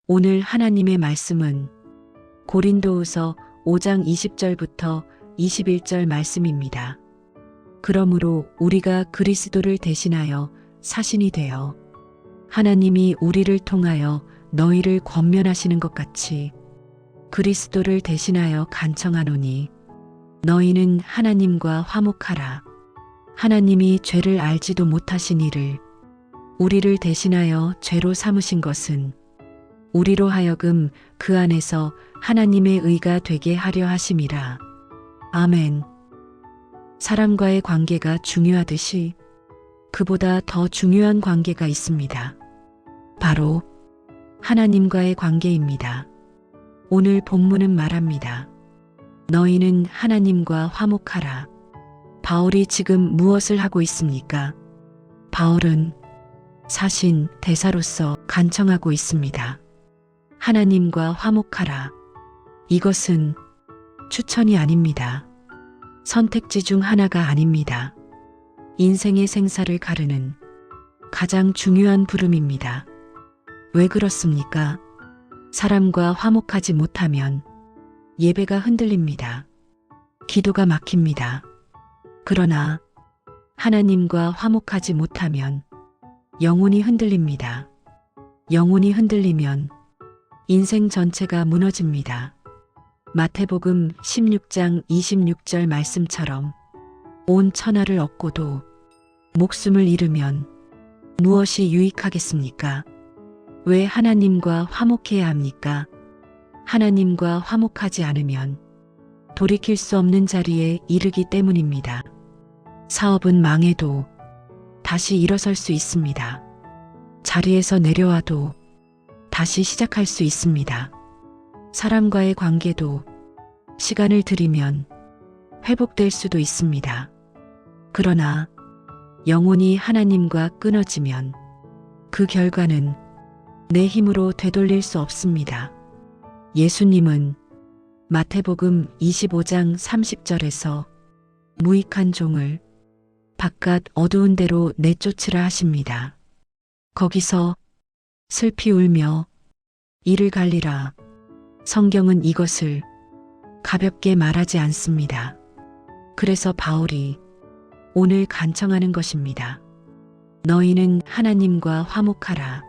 오늘 하나님의 말씀은 고린도후서 5장 20절부터 21절 말씀입니다. 그러므로 우리가 그리스도를 대신하여 사신이 되어 하나님이 우리를 통하여 너희를 권면하시는 것 같이 그리스도를 대신하여 간청하노니 너희는 하나님과 화목하라. 하나님이 죄를 알지도 못하신 이를 우리를 대신하여 죄로 삼으신 것은 우리로 하여금 그 안에서 하나님의 의가 되게 하려 하심이라. 아멘. 사람과의 관계가 중요하듯이 그보다 더 중요한 관계가 있습니다. 바로 하나님과의 관계입니다. 오늘 본문은 말합니다. 너희는 하나님과 화목하라. 바울이 지금 무엇을 하고 있습니까? 바울은 사신 대사로서 간청하고 있습니다. 하나님과 화목하라. 이것은 추천이 아닙니다. 선택지 중 하나가 아닙니다. 인생의 생사를 가르는 가장 중요한 부름입니다. 왜 그렇습니까? 사람과 화목하지 못하면 예배가 흔들립니다. 기도가 막힙니다. 그러나 하나님과 화목하지 못하면 영혼이 흔들립니다. 영혼이 흔들리면 인생 전체가 무너집니다. 마태복음 16장 26절 말씀처럼 온 천하를 얻고도 목숨을 잃으면 무엇이 유익하겠습니까? 왜 하나님과 화목해야 합니까? 하나님과 화목하지 않으면 돌이킬 수 없는 자리에 이르기 때문입니다. 사업은 망해도 다시 일어설 수 있습니다. 자리에서 내려와도 다시 시작할 수 있습니다. 사람과의 관계도 시간을 들이면 회복될 수도 있습니다. 그러나 영혼이 하나님과 끊어지면 그 결과는 내 힘으로 되돌릴 수 없습니다. 예수님은 마태복음 25장 30절에서 무익한 종을 바깥 어두운 데로 내쫓으라 하십니다. 거기서 슬피 울며 이를 갈리라. 성경은 이것을 가볍게 말하지 않습니다. 그래서 바울이 오늘 간청하는 것입니다. 너희는 하나님과 화목하라.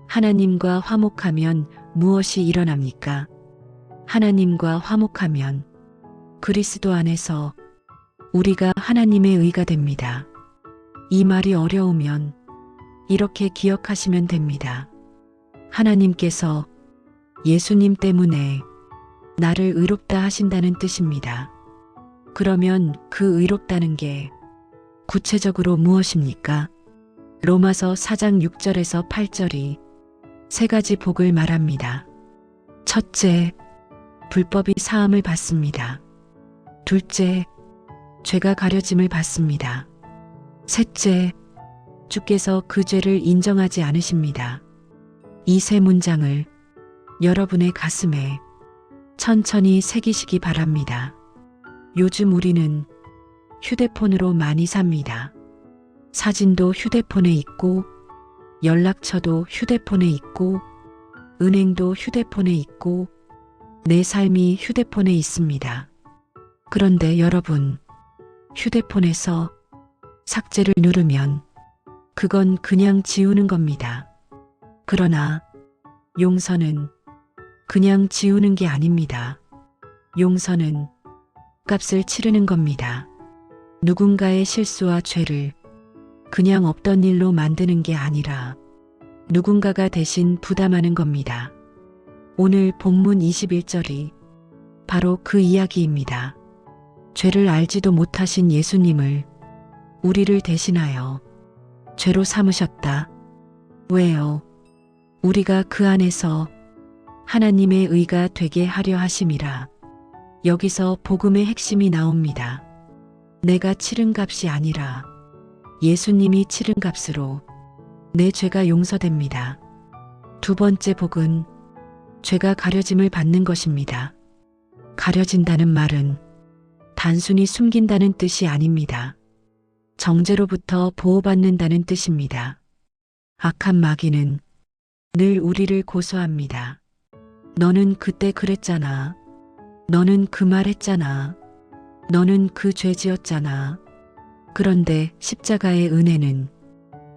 하나님과 화목하면 무엇이 일어납니까? 하나님과 화목하면 그리스도 안에서 우리가 하나님의 의가 됩니다. 이 말이 어려우면 이렇게 기억하시면 됩니다. 하나님께서 예수님 때문에 나를 의롭다 하신다는 뜻입니다. 그러면 그 의롭다는 게 구체적으로 무엇입니까? 로마서 4장 6절에서 8절이 세 가지 복을 말합니다. 첫째, 불법이 사함을 받습니다. 둘째, 죄가 가려짐을 받습니다. 셋째, 주께서 그 죄를 인정하지 않으십니다. 이 세 문장을 여러분의 가슴에 천천히 새기시기 바랍니다. 요즘 우리는 휴대폰으로 많이 삽니다. 사진도 휴대폰에 있고 연락처도 휴대폰에 있고 은행도 휴대폰에 있고 내 삶이 휴대폰에 있습니다. 그런데 여러분, 휴대폰에서 삭제를 누르면 그건 그냥 지우는 겁니다. 그러나 용서는 그냥 지우는 게 아닙니다. 용서는 값을 치르는 겁니다. 누군가의 실수와 죄를 그냥 없던 일로 만드는 게 아니라 누군가가 대신 부담하는 겁니다. 오늘 본문 21절이 바로 그 이야기입니다. 죄를 알지도 못하신 예수님을 우리를 대신하여 죄로 삼으셨다. 왜요? 우리가 그 안에서 하나님의 의가 되게 하려 하심이라. 여기서 복음의 핵심이 나옵니다. 내가 치른 값이 아니라 예수님이 치른 값으로 내 죄가 용서됩니다. 두 번째 복은 죄가 가려짐을 받는 것입니다. 가려진다는 말은 단순히 숨긴다는 뜻이 아닙니다. 정죄로부터 보호받는다는 뜻입니다. 악한 마귀는 늘 우리를 고소합니다. 너는 그때 그랬잖아. 너는 그 말 했잖아. 너는 그 죄 지었잖아. 그런데 십자가의 은혜는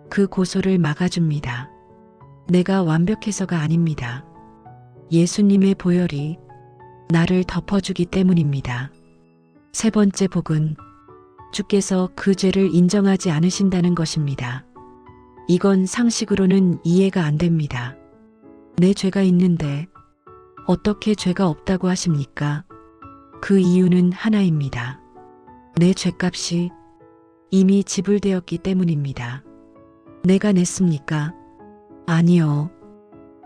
그 고소를 막아줍니다. 내가 완벽해서가 아닙니다. 예수님의 보혈이 나를 덮어주기 때문입니다. 세 번째 복은 주께서 그 죄를 인정하지 않으신다는 것입니다. 이건 상식으로는 이해가 안 됩니다. 내 죄가 있는데 어떻게 죄가 없다고 하십니까? 그 이유는 하나입니다. 내 죄값이 이미 지불되었기 때문입니다. 내가 냈습니까? 아니요.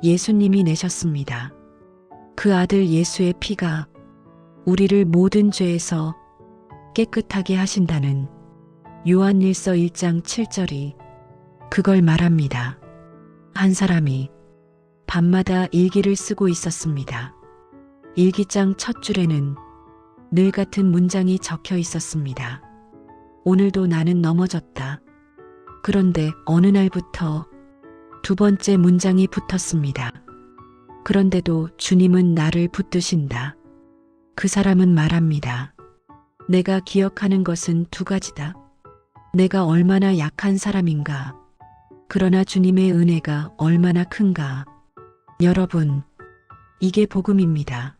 예수님이 내셨습니다. 그 아들 예수의 피가 우리를 모든 죄에서 깨끗하게 하신다는 요한일서 1장 7절이 그걸 말합니다. 한 사람이 밤마다 일기를 쓰고 있었습니다. 일기장 첫 줄에는 늘 같은 문장이 적혀 있었습니다. 오늘도 나는 넘어졌다. 그런데 어느 날부터 두 번째 문장이 붙었습니다. 그런데도 주님은 나를 붙드신다. 그 사람은 말합니다. 내가 기억하는 것은 두 가지다. 내가 얼마나 약한 사람인가. 그러나 주님의 은혜가 얼마나 큰가. 여러분, 이게 복음입니다.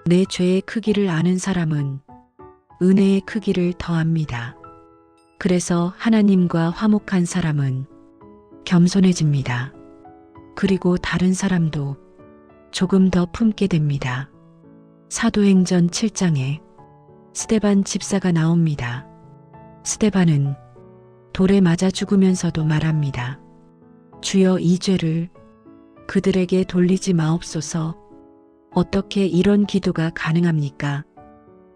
내 죄의 크기를 아는 사람은 은혜의 크기를 더합니다. 그래서 하나님과 화목한 사람은 겸손해집니다. 그리고 다른 사람도 조금 더 품게 됩니다. 사도행전 7장에 스데반 집사가 나옵니다. 스데반은 돌에 맞아 죽으면서도 말합니다. 주여 이 죄를 그들에게 돌리지 마옵소서. 어떻게 이런 기도가 가능합니까?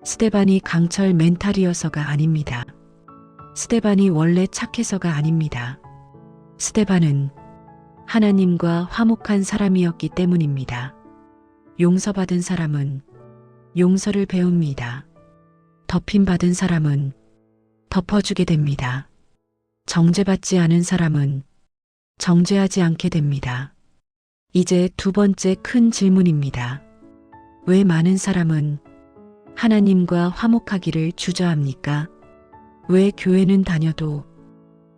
스데반이 강철 멘탈이어서가 아닙니다. 스데반이 원래 착해서가 아닙니다. 스데반은 하나님과 화목한 사람이었기 때문입니다. 용서받은 사람은 용서를 배웁니다. 덮임받은 사람은 덮어주게 됩니다. 정죄받지 않은 사람은 정죄하지 않게 됩니다. 이제 두 번째 큰 질문입니다. 왜 많은 사람은 하나님과 화목하기를 주저합니까? 왜 교회는 다녀도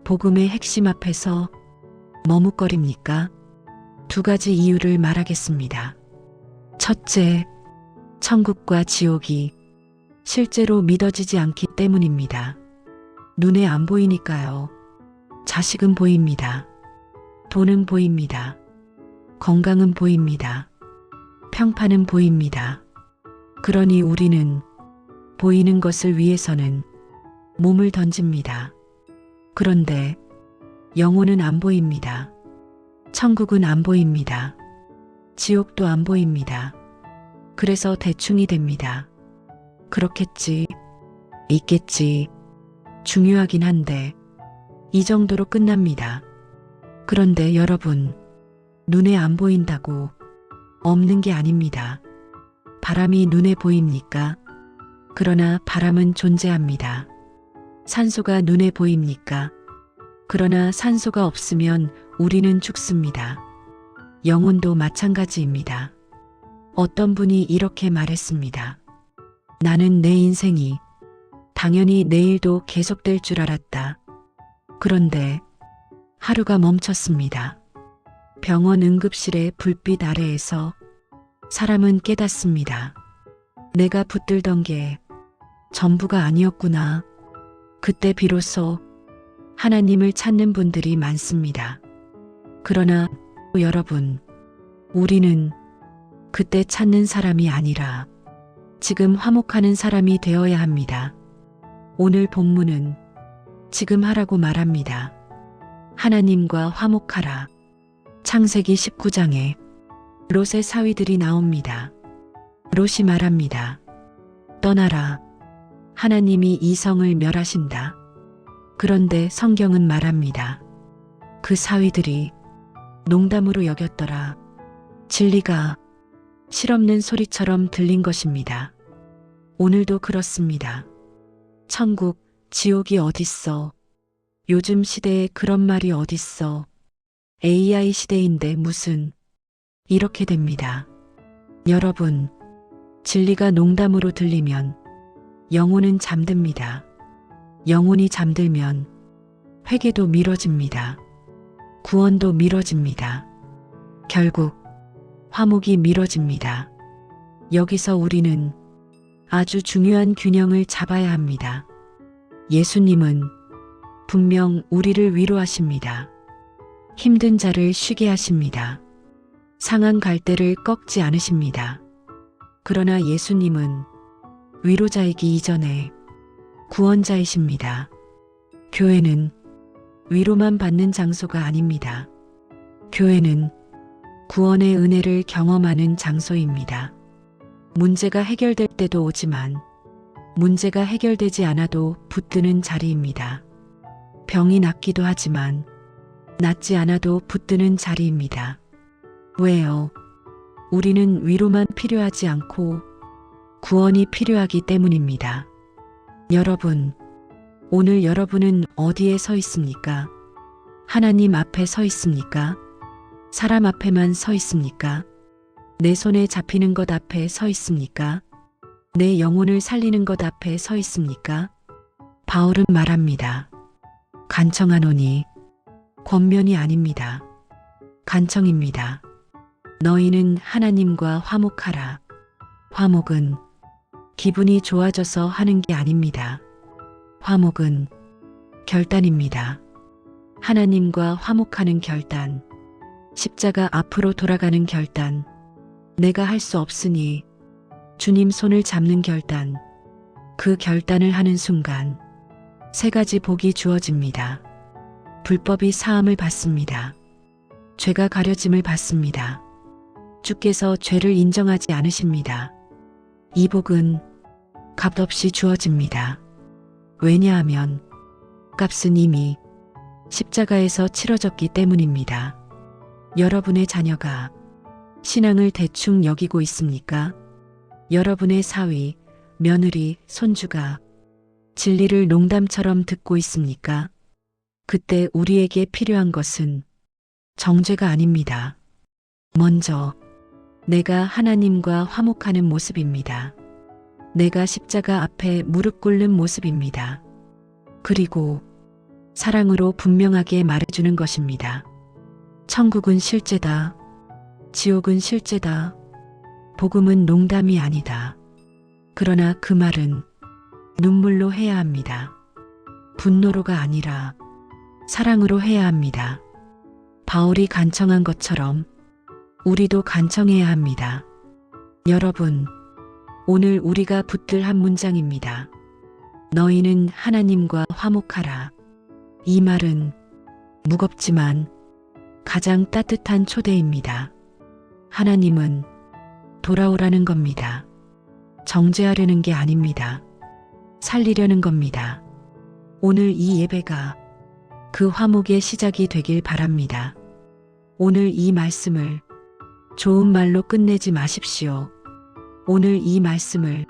복음의 핵심 앞에서 머뭇거립니까? 두 가지 이유를 말하겠습니다. 첫째, 천국과 지옥이 실제로 믿어지지 않기 때문입니다. 눈에 안 보이니까요. 자식은 보입니다. 돈은 보입니다. 건강은 보입니다. 평판은 보입니다. 그러니 우리는 보이는 것을 위해서는 몸을 던집니다. 그런데 영혼은 안 보입니다. 천국은 안 보입니다. 지옥도 안 보입니다. 그래서 대충이 됩니다. 그렇겠지, 있겠지, 중요하긴 한데 이 정도로 끝납니다. 그런데 여러분, 눈에 안 보인다고 없는 게 아닙니다. 바람이 눈에 보입니까? 그러나 바람은 존재합니다. 산소가 눈에 보입니까? 그러나 산소가 없으면 우리는 죽습니다. 영혼도 마찬가지입니다. 어떤 분이 이렇게 말했습니다. 나는 내 인생이 당연히 내일도 계속될 줄 알았다. 그런데 하루가 멈췄습니다. 병원 응급실의 불빛 아래에서 사람은 깨닫습니다. 내가 붙들던 게 전부가 아니었구나. 그때 비로소 하나님을 찾는 분들이 많습니다. 그러나 여러분, 우리는 그때 찾는 사람이 아니라 지금 화목하는 사람이 되어야 합니다. 오늘 본문은 지금 하라고 말합니다. 하나님과 화목하라. 창세기 19장에 롯의 사위들이 나옵니다. 롯이 말합니다. 떠나라. 하나님이 이 성을 멸하신다. 그런데 성경은 말합니다. 그 사위들이 농담으로 여겼더라. 진리가 실없는 소리처럼 들린 것입니다. 오늘도 그렇습니다. 천국, 지옥이 어딨어? 요즘 시대에 그런 말이 어딨어? AI 시대인데 무슨 이렇게 됩니다. 여러분, 진리가 농담으로 들리면 영혼은 잠듭니다. 영혼이 잠들면 회개도 미뤄집니다. 구원도 미뤄집니다. 결국 화목이 미뤄집니다. 여기서 우리는 아주 중요한 균형을 잡아야 합니다. 예수님은 분명 우리를 위로하십니다. 힘든 자를 쉬게 하십니다. 상한 갈대를 꺾지 않으십니다. 그러나 예수님은 위로자이기 이전에 구원자이십니다. 교회는 위로만 받는 장소가 아닙니다. 교회는 구원의 은혜를 경험하는 장소입니다. 문제가 해결될 때도 오지만 문제가 해결되지 않아도 붙드는 자리입니다. 병이 낫기도 하지만 낫지 않아도 붙드는 자리입니다. 왜요? 우리는 위로만 필요하지 않고 구원이 필요하기 때문입니다. 여러분, 오늘 여러분은 어디에 서 있습니까? 하나님 앞에 서 있습니까? 사람 앞에만 서 있습니까? 내 손에 잡히는 것 앞에 서 있습니까? 내 영혼을 살리는 것 앞에 서 있습니까? 바울은 말합니다. 간청하노니 권면이 아닙니다. 간청입니다. 너희는 하나님과 화목하라. 화목은 기분이 좋아져서 하는 게 아닙니다. 화목은 결단입니다. 하나님과 화목하는 결단, 십자가 앞으로 돌아가는 결단, 내가 할 수 없으니 주님 손을 잡는 결단, 그 결단을 하는 순간 세 가지 복이 주어집니다. 불법이 사함을 받습니다. 죄가 가려짐을 받습니다. 주께서 죄를 인정하지 않으십니다. 이 복은 값없이 주어집니다. 왜냐하면 값은 이미 십자가에서 치러졌기 때문입니다. 여러분의 자녀가 신앙을 대충 여기고 있습니까? 여러분의 사위, 며느리, 손주가 진리를 농담처럼 듣고 있습니까? 그때 우리에게 필요한 것은 정죄가 아닙니다. 먼저 내가 하나님과 화목하는 모습입니다. 내가 십자가 앞에 무릎 꿇는 모습입니다. 그리고 사랑으로 분명하게 말해주는 것입니다. 천국은 실제다. 지옥은 실제다. 복음은 농담이 아니다. 그러나 그 말은 눈물로 해야 합니다. 분노로가 아니라 사랑으로 해야 합니다. 바울이 간청한 것처럼 우리도 간청해야 합니다. 여러분, 오늘 우리가 붙들 한 문장입니다. 너희는 하나님과 화목하라. 이 말은 무겁지만 가장 따뜻한 초대입니다. 하나님은 돌아오라는 겁니다. 정죄하려는 게 아닙니다. 살리려는 겁니다. 오늘 이 예배가 그 화목의 시작이 되길 바랍니다. 오늘 이 말씀을 좋은 말로 끝내지 마십시오. 오늘 이 말씀을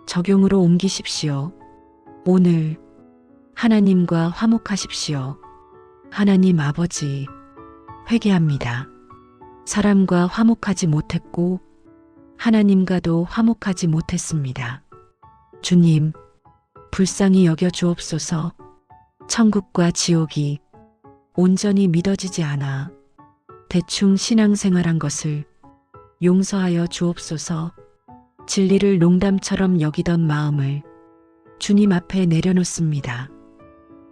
적용으로 옮기십시오. 오늘 하나님과 화목하십시오. 하나님 아버지, 회개합니다. 사람과 화목하지 못했고 하나님과도 화목하지 못했습니다. 주님, 불쌍히 여겨 주옵소서. 천국과 지옥이 온전히 믿어지지 않아 대충 신앙생활한 것을 용서하여 주옵소서. 진리를 농담처럼 여기던 마음을 주님 앞에 내려놓습니다.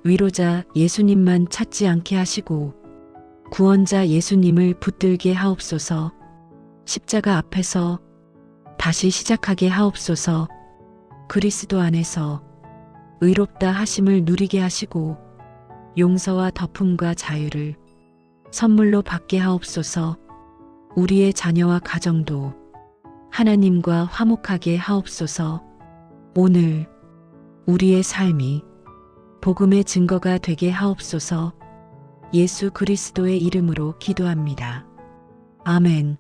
위로자 예수님만 찾지 않게 하시고 구원자 예수님을 붙들게 하옵소서. 십자가 앞에서 다시 시작하게 하옵소서. 그리스도 안에서 의롭다 하심을 누리게 하시고 용서와 덮음과 자유를 선물로 받게 하옵소서. 우리의 자녀와 가정도 하나님과 화목하게 하옵소서. 오늘 우리의 삶이 복음의 증거가 되게 하옵소서. 예수 그리스도의 이름으로 기도합니다. 아멘.